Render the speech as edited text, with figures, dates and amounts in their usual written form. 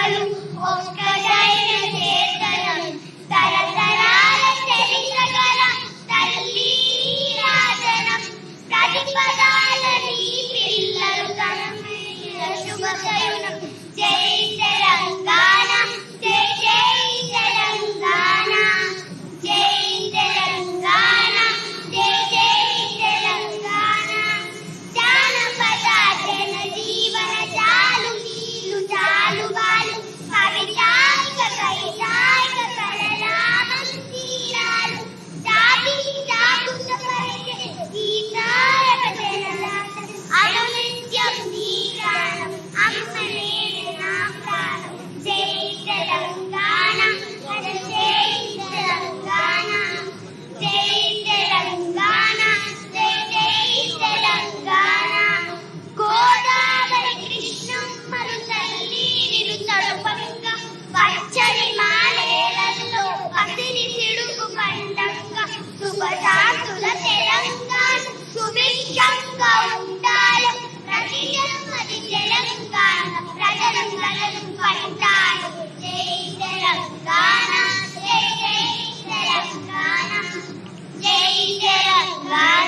విలువలు ఒక్కటైన చేతనం తరతరాల చరిత్రగల తల్లి రాజనం ప్రతిపదాల నీ పిల్లలు తనమైన శుభకయునం జై తెలంగాణ జై జై తెలంగాణ జై తెలంగాణ జై జై తెలంగాణ జానపద జన జీవన చాలు నీలు చాలు బాలు కవితాయిక కైతాయిక కళలామం తీరాలు జాతి జాగుత పరిచే గీతాయక జనదాత అనునిత్యం నీ గానం అమ్మనే నా ప్రాణం జై తెలంగాణ జై తెలంగాణ జై తెలంగాణ జై జై తెలంగాణ గోదావరి కృష్ణమ్మలు తల్లి నిన్ను తడుపంగా పచ్చని మాలేలలో పసిని సిడుకు పండంగా శుభశాంతుల తెలంగాణ సుభిక్షంగా ఉండాలి ప్రతి జన్మది తెలంగాణ ప్రజలందరూ పంటారు జై తెలంగాణ జై జై తెలంగాణ జై తెలంగాణ